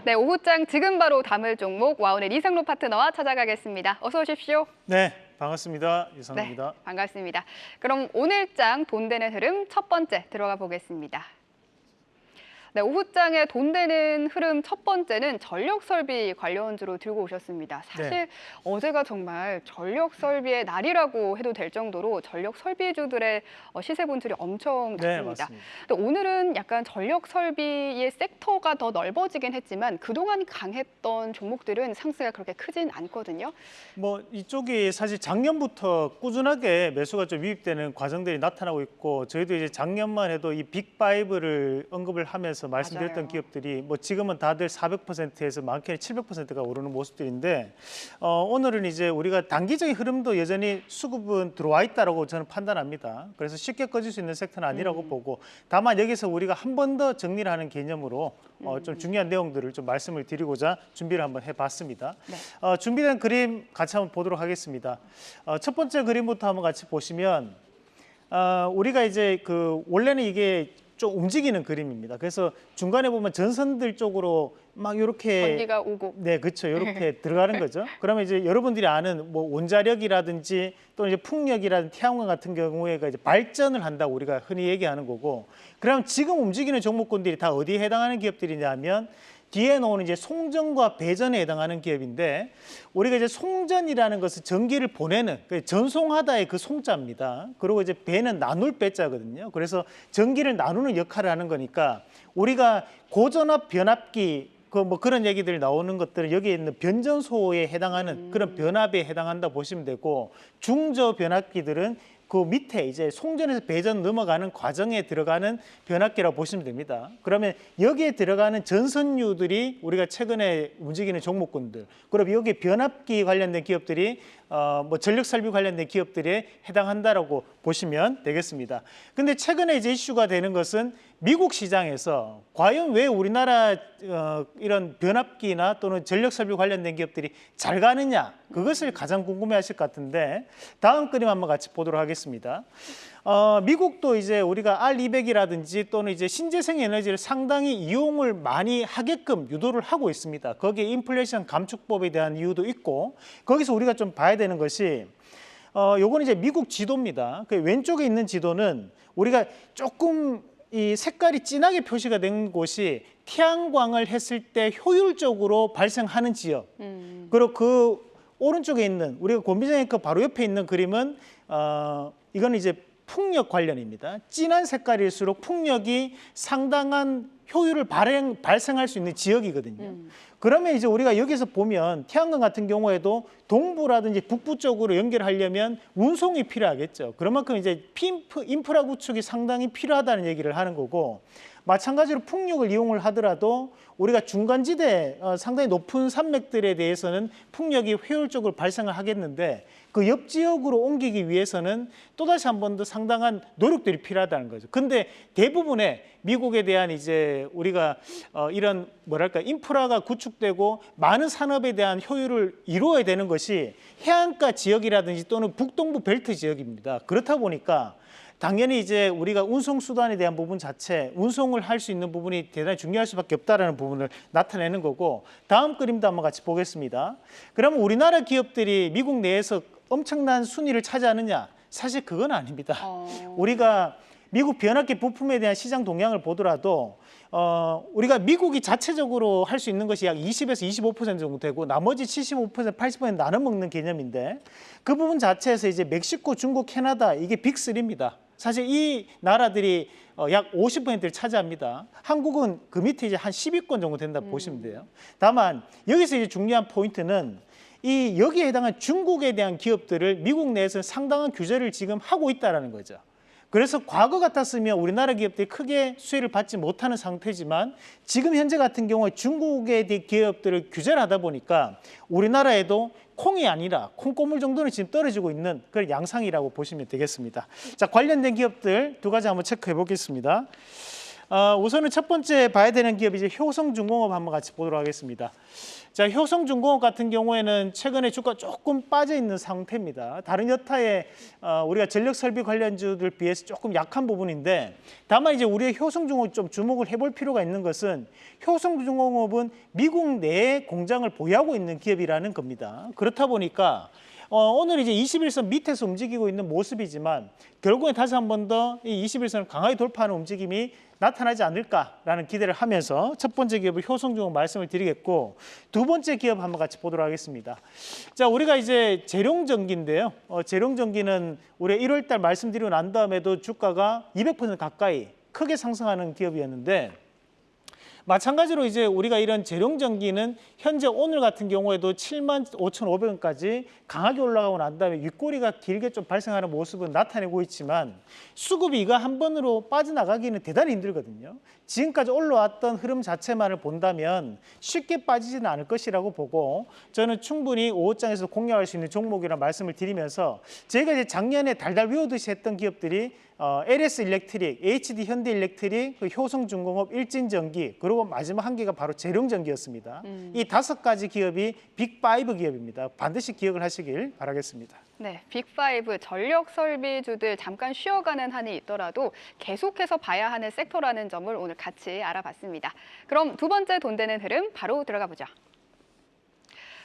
네, 오후장 지금 바로 담을 종목 와운의 이상로 파트너와 찾아가겠습니다. 어서 오십시오. 네, 반갑습니다. 이상로입니다. 네, 반갑습니다. 그럼 오늘장 돈 되는 흐름 첫 번째 들어가 보겠습니다. 네, 오후장의 돈 되는 흐름 첫 번째는 전력 설비 관련주로 들고 오셨습니다. 사실 네. 어제가 정말 전력 설비의 날이라고 해도 될 정도로 전력 설비주들의 시세 분출이 엄청 네, 났습니다. 맞습니다. 또 오늘은 약간 전력 설비의 섹터가 더 넓어지긴 했지만 그동안 강했던 종목들은 상승가 그렇게 크진 않거든요. 뭐 이쪽이 사실 작년부터 꾸준하게 매수가 좀 유입되는 과정들이 나타나고 있고, 저희도 이제 작년만 해도 이 빅5를 언급을 하면서 말씀드렸던 맞아요. 기업들이 뭐 지금은 다들 400%에서 많게는 700%가 오르는 모습들인데, 오늘은 이제 우리가 단기적인 흐름도 여전히 수급은 들어와 있다라고 저는 판단합니다. 그래서 쉽게 꺼질 수 있는 섹터는 아니라고 보고, 다만 여기서 우리가 한 번 더 정리를 하는 개념으로 좀 중요한 내용들을 좀 말씀을 드리고자 준비를 한번 해봤습니다. 네. 준비된 그림 같이 한번 보도록 하겠습니다. 첫 번째 그림부터 한번 같이 보시면, 우리가 이제 원래는 이게 좀 움직이는 그림입니다. 그래서 중간에 보면 전선들 쪽으로 막 이렇게 전기가 오고. 네, 그렇죠. 이렇게 들어가는 거죠. 그러면 이제 여러분들이 아는 뭐 원자력이라든지 또는 이제 풍력이라든지 태양광 같은 경우에가 이제 발전을 한다고 우리가 흔히 얘기하는 거고, 그럼 지금 움직이는 종목군들이 다 어디에 해당하는 기업들이냐면 뒤에 놓은 이제 송전과 배전에 해당하는 기업인데, 우리가 이제 송전이라는 것은 전기를 보내는 전송하다의 그 송자입니다. 그리고 이제 배는 나눌 배자거든요. 그래서 전기를 나누는 역할을 하는 거니까 우리가 고전압 변압기 뭐 그런 얘기들 나오는 것들은 여기에 있는 변전소에 해당하는 그런 변압에 해당한다 보시면 되고, 중저 변압기들은 그 밑에 이제 송전에서 배전 넘어가는 과정에 들어가는 변압기라고 보시면 됩니다. 그러면 여기에 들어가는 전선유들이 우리가 최근에 움직이는 종목군들, 그럼 여기 변압기 관련된 기업들이 뭐 전력 설비 관련된 기업들에 해당한다라고 보시면 되겠습니다. 근데 최근에 이제 이슈가 되는 것은 미국 시장에서 과연 왜 우리나라 이런 변압기나 또는 전력 설비 관련된 기업들이 잘 가느냐, 그것을 가장 궁금해하실 것 같은데, 다음 그림 한번 같이 보도록 하겠습니다. 미국도 이제 우리가 R200이라든지 또는 이제 신재생 에너지를 상당히 이용을 많이 하게끔 유도를 하고 있습니다. 거기에 인플레이션 감축법에 대한 이유도 있고, 거기서 우리가 좀 봐야 되는 것이 요거는 이제 미국 지도입니다. 그 왼쪽에 있는 지도는 우리가 조금 이 색깔이 진하게 표시가 된 곳이 태양광을 했을 때 효율적으로 발생하는 지역. 그리고 그 오른쪽에 있는 우리가 권비정 앵커 바로 옆에 있는 그림은 이거는 이제 풍력 관련입니다. 진한 색깔일수록 풍력이 상당한 효율을 발생할 수 있는 지역이거든요. 그러면 이제 우리가 여기서 보면 태양광 같은 경우에도 동부라든지 북부 쪽으로 연결하려면 운송이 필요하겠죠. 그만큼 이제 인프라 구축이 상당히 필요하다는 얘기를 하는 거고, 마찬가지로 풍력을 이용을 하더라도 우리가 중간지대 상당히 높은 산맥들에 대해서는 풍력이 효율적으로 발생을 하겠는데, 그 옆 지역으로 옮기기 위해서는 또다시 한 번 더 상당한 노력들이 필요하다는 거죠. 근데 대부분의 미국에 대한 이제 우리가 이런 뭐랄까 인프라가 구축되고 많은 산업에 대한 효율을 이루어야 되는 것이 해안가 지역이라든지 또는 북동부 벨트 지역입니다. 그렇다 보니까 당연히 이제 우리가 운송 수단에 대한 부분 자체, 운송을 할 수 있는 부분이 대단히 중요할 수밖에 없다라는 부분을 나타내는 거고, 다음 그림도 한번 같이 보겠습니다. 그러면 우리나라 기업들이 미국 내에서 엄청난 순위를 차지하느냐? 사실 그건 아닙니다. 우리가 미국 변압기 부품에 대한 시장 동향을 보더라도 우리가 미국이 자체적으로 할 수 있는 것이 약 20에서 25% 정도 되고, 나머지 75%, 80% 나눠 먹는 개념인데, 그 부분 자체에서 이제 멕시코, 중국, 캐나다 이게 빅3입니다. 사실 이 나라들이 약 50%를 차지합니다. 한국은 그 밑에 이제 한 10위권 정도 된다고 보시면 돼요. 다만 여기서 이제 중요한 포인트는 여기에 해당한 중국에 대한 기업들을 미국 내에서 상당한 규제를 지금 하고 있다는 거죠. 그래서 과거 같았으면 우리나라 기업들이 크게 수혜를 받지 못하는 상태지만, 지금 현재 같은 경우에 중국의 기업들을 규제를 하다 보니까 우리나라에도 콩이 아니라 콩고물 정도는 지금 떨어지고 있는 그런 양상이라고 보시면 되겠습니다. 자, 관련된 기업들 두 가지 한번 체크해 보겠습니다. 우선은 첫 번째 봐야 되는 기업이 이제 효성중공업 한번 같이 보도록 하겠습니다. 자, 효성중공업 같은 경우에는 최근에 주가 조금 빠져 있는 상태입니다. 다른 여타의 우리가 전력설비 관련주들 비해서 조금 약한 부분인데, 다만 이제 우리의 효성중공업 좀 주목을 해볼 필요가 있는 것은 효성중공업은 미국 내에 공장을 보유하고 있는 기업이라는 겁니다. 그렇다 보니까 오늘 이제 21선 밑에서 움직이고 있는 모습이지만 결국에 다시 한 번 더 이 21선을 강하게 돌파하는 움직임이 나타나지 않을까라는 기대를 하면서 첫 번째 기업을 효성중공업 말씀을 드리겠고, 두 번째 기업 한번 같이 보도록 하겠습니다. 자, 우리가 이제 재룡전기인데요. 재룡전기는 우리 1월 달 말씀드리고 난 다음에도 주가가 200% 가까이 크게 상승하는 기업이었는데, 마찬가지로 이제 우리가 이런 재룡전기는 현재 오늘 같은 경우에도 75,500원까지 강하게 올라가고 난 다음에 윗꼬리가 길게 좀 발생하는 모습은 나타내고 있지만 수급이 이거 한 번으로 빠져나가기는 대단히 힘들거든요. 지금까지 올라왔던 흐름 자체만을 본다면 쉽게 빠지지는 않을 것이라고 보고, 저는 충분히 5호장에서 공략할 수 있는 종목이라는 말씀을 드리면서, 제가 이제 작년에 달달 외우듯이 했던 기업들이 LS 일렉트릭, HD 현대일렉트릭, 효성중공업, 일진전기, 그리고 마지막 한 개가 바로 재룡전기였습니다. 이 5가지 기업이 빅5 기업입니다. 반드시 기억을 하시길 바라겠습니다. 네, 빅5 전력 설비주들 잠깐 쉬어가는 한이 있더라도 계속해서 봐야 하는 섹터라는 점을 오늘 같이 알아봤습니다. 그럼 두 번째 돈 되는 흐름 바로 들어가 보죠.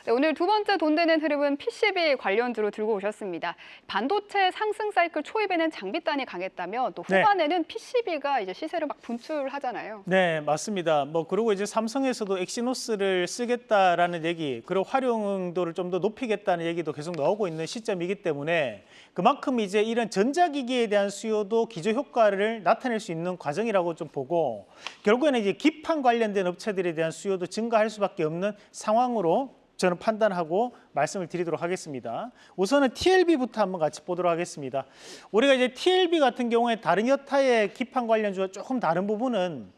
네, 오늘 두 번째 돈 되는 흐름은 PCB 관련주로 들고 오셨습니다. 반도체 상승 사이클 초입에는 장비단이 강했다면 또 후반에는 PCB가 이제 시세를 막 분출하잖아요. 네, 맞습니다. 그리고 이제 삼성에서도 엑시노스를 쓰겠다라는 얘기, 그리고 활용도를 좀 더 높이겠다는 얘기도 계속 나오고 있는 시점이기 때문에 그만큼 이제 이런 전자기기에 대한 수요도 기저 효과를 나타낼 수 있는 과정이라고 좀 보고, 결국에는 이제 기판 관련된 업체들에 대한 수요도 증가할 수밖에 없는 상황으로 저는 판단하고 말씀을 드리도록 하겠습니다. 우선은 TLB부터 한번 같이 보도록 하겠습니다. 우리가 이제 TLB 같은 경우에 다른 여타의 기판 관련주와 조금 다른 부분은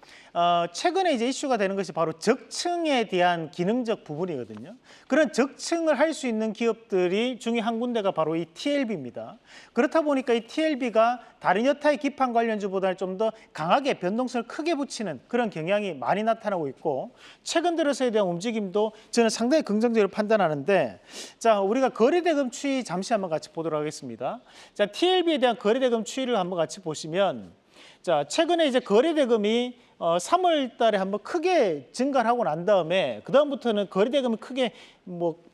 최근에 이제 이슈가 되는 것이 바로 적층에 대한 기능적 부분이거든요. 그런 적층을 할 수 있는 기업들이 중에 한 군데가 바로 이 TLB입니다. 그렇다 보니까 이 TLB가 다른 여타의 기판 관련주보다는 좀 더 강하게 변동성을 크게 붙이는 그런 경향이 많이 나타나고 있고, 최근 들어서에 대한 움직임도 저는 상당히 긍정적으로 판단하는데, 자, 우리가 거래대금 추이 잠시 한번 같이 보도록 하겠습니다. 자, TLB에 대한 거래대금 추이를 한번 같이 보시면, 자, 최근에 이제 거래대금이 3월 달에 한번 크게 증가를 하고 난 다음에 그다음부터는 거래대금이 크게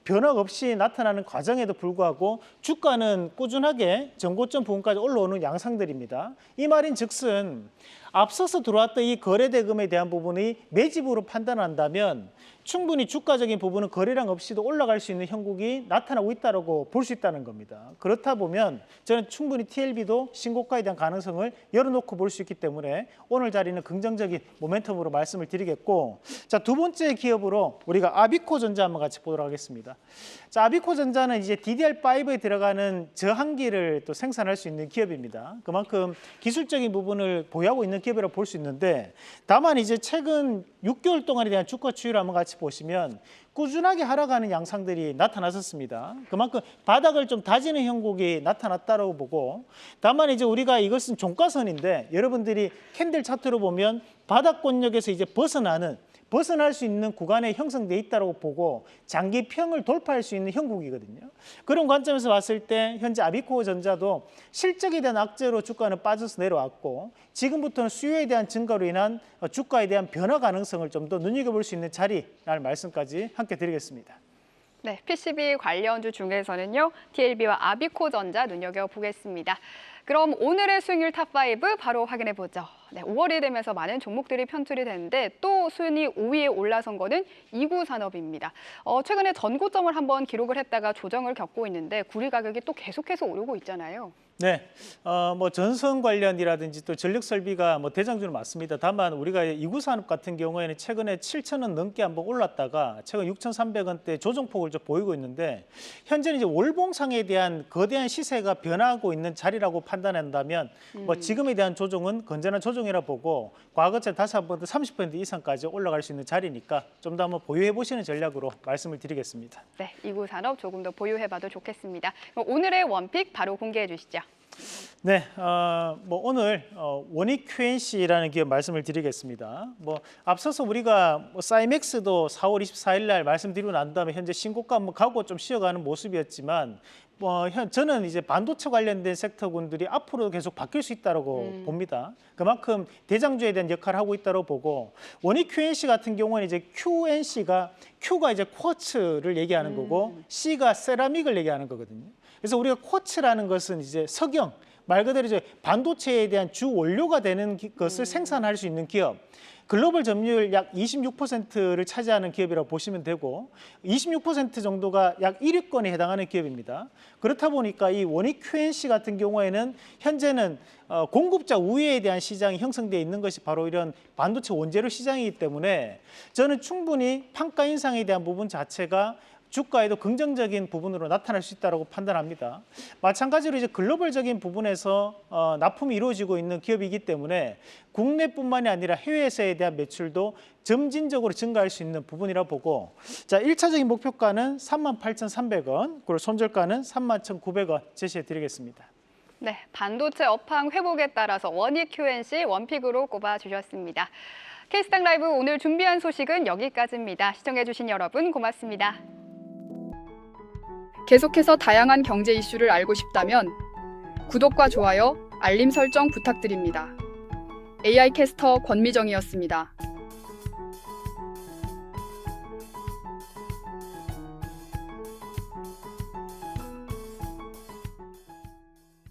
변화 없이 나타나는 과정에도 불구하고 주가는 꾸준하게 전고점 부분까지 올라오는 양상들입니다. 이 말인 즉슨 앞서서 들어왔던 이 거래대금에 대한 부분이 매집으로 판단한다면 충분히 주가적인 부분은 거래량 없이도 올라갈 수 있는 형국이 나타나고 있다고 볼 수 있다는 겁니다. 그렇다 보면 저는 충분히 TLB도 신고가에 대한 가능성을 열어놓고 볼 수 있기 때문에 오늘 자리는 긍정적인 모멘텀으로 말씀을 드리겠고, 자, 두 번째 기업으로 우리가 아비코전자 한번 같이 보도록 하겠습니다. 자, 아비코전자는 이제 DDR5에 들어가는 저항기를 또 생산할 수 있는 기업입니다. 그만큼 기술적인 부분을 보유하고 있는 기업이라고 볼 수 있는데, 다만 이제 최근 6개월 동안에 대한 주가 추이를 한번 같이 보시면 꾸준하게 하락하는 양상들이 나타났었습니다. 그만큼 바닥을 좀 다지는 형국이 나타났다고 보고, 다만 이제 우리가 이것은 종가선인데 여러분들이 캔들 차트로 보면 바닥권역에서 이제 벗어날 수 있는 구간에 형성돼 있다고 보고 장기평을 돌파할 수 있는 형국이거든요. 그런 관점에서 봤을 때 현재 아비코전자도 실적에 대한 악재로 주가는 빠져서 내려왔고, 지금부터는 수요에 대한 증가로 인한 주가에 대한 변화 가능성을 좀 더 눈여겨볼 수 있는 자리라는 말씀까지 함께 드리겠습니다. 네, PCB 관련주 중에서는요, TLB와 아비코전자 눈여겨보겠습니다. 그럼 오늘의 수익률 탑5 바로 확인해 보죠. 네, 5월이 되면서 많은 종목들이 편출이 되는데 또 순위 5위에 올라선 거는 이구산업입니다. 최근에 전고점을 한번 기록을 했다가 조정을 겪고 있는데 구리 가격이 또 계속해서 오르고 있잖아요. 네, 전선 관련이라든지 또 전력 설비가 대장주는 맞습니다. 다만 우리가 이구산업 같은 경우에는 최근에 7,000원 넘게 한번 올랐다가 최근 6,300원대 조정폭을 좀 보이고 있는데, 현재는 이제 월봉상에 대한 거대한 시세가 변하고 있는 자리라고 판단한다면 지금에 대한 조정은 건전한 조정이라 보고, 과거처럼 다시 한번 더 30% 이상까지 올라갈 수 있는 자리니까 좀 더 한번 보유해 보시는 전략으로 말씀을 드리겠습니다. 네, 이구산업 조금 더 보유해봐도 좋겠습니다. 그럼 오늘의 원픽 바로 공개해 주시죠. 네, 뭐 오늘 원익 QNC라는 기업 말씀을 드리겠습니다. 뭐 앞서서 우리가 뭐 사이맥스도 4월 24일 날 말씀드리고 난 다음에 현재 신고가 한번 가고 좀 쉬어가는 모습이었지만 저는 이제 반도체 관련된 섹터군들이 앞으로 계속 바뀔 수 있다고 봅니다. 그만큼 대장주에 대한 역할을 하고 있다고 보고 원익 QNC 같은 경우는 이제 Q가 이제 쿼츠를 얘기하는 거고 C가 세라믹을 얘기하는 거거든요. 그래서 우리가 쿼츠라는 것은 이제 석영 말 그대로 이제 반도체에 대한 주 원료가 되는 것을 생산할 수 있는 기업. 글로벌 점유율 약 26%를 차지하는 기업이라고 보시면 되고 26% 정도가 약 1위권에 해당하는 기업입니다. 그렇다 보니까 이 원익 QNC 같은 경우에는 현재는 공급자 우위에 대한 시장이 형성되어 있는 것이 바로 이런 반도체 원재료 시장이기 때문에 저는 충분히 판가 인상에 대한 부분 자체가 주가에도 긍정적인 부분으로 나타날 수 있다고 판단합니다. 마찬가지로 이제 글로벌적인 부분에서 납품이 이루어지고 있는 기업이기 때문에 국내뿐만이 아니라 해외에서에 대한 매출도 점진적으로 증가할 수 있는 부분이라 보고 자 1차적인 목표가는 38,300원, 그리고 손절가는 31,900원 제시해 드리겠습니다. 네, 반도체 업황 회복에 따라서 원익 QNC 원픽으로 꼽아주셨습니다. K스탁 라이브 오늘 준비한 소식은 여기까지입니다. 시청해주신 여러분 고맙습니다. 계속해서 다양한 경제 이슈를 알고 싶다면 구독과 좋아요, 알림 설정 부탁드립니다. AI 캐스터 권미정이었습니다.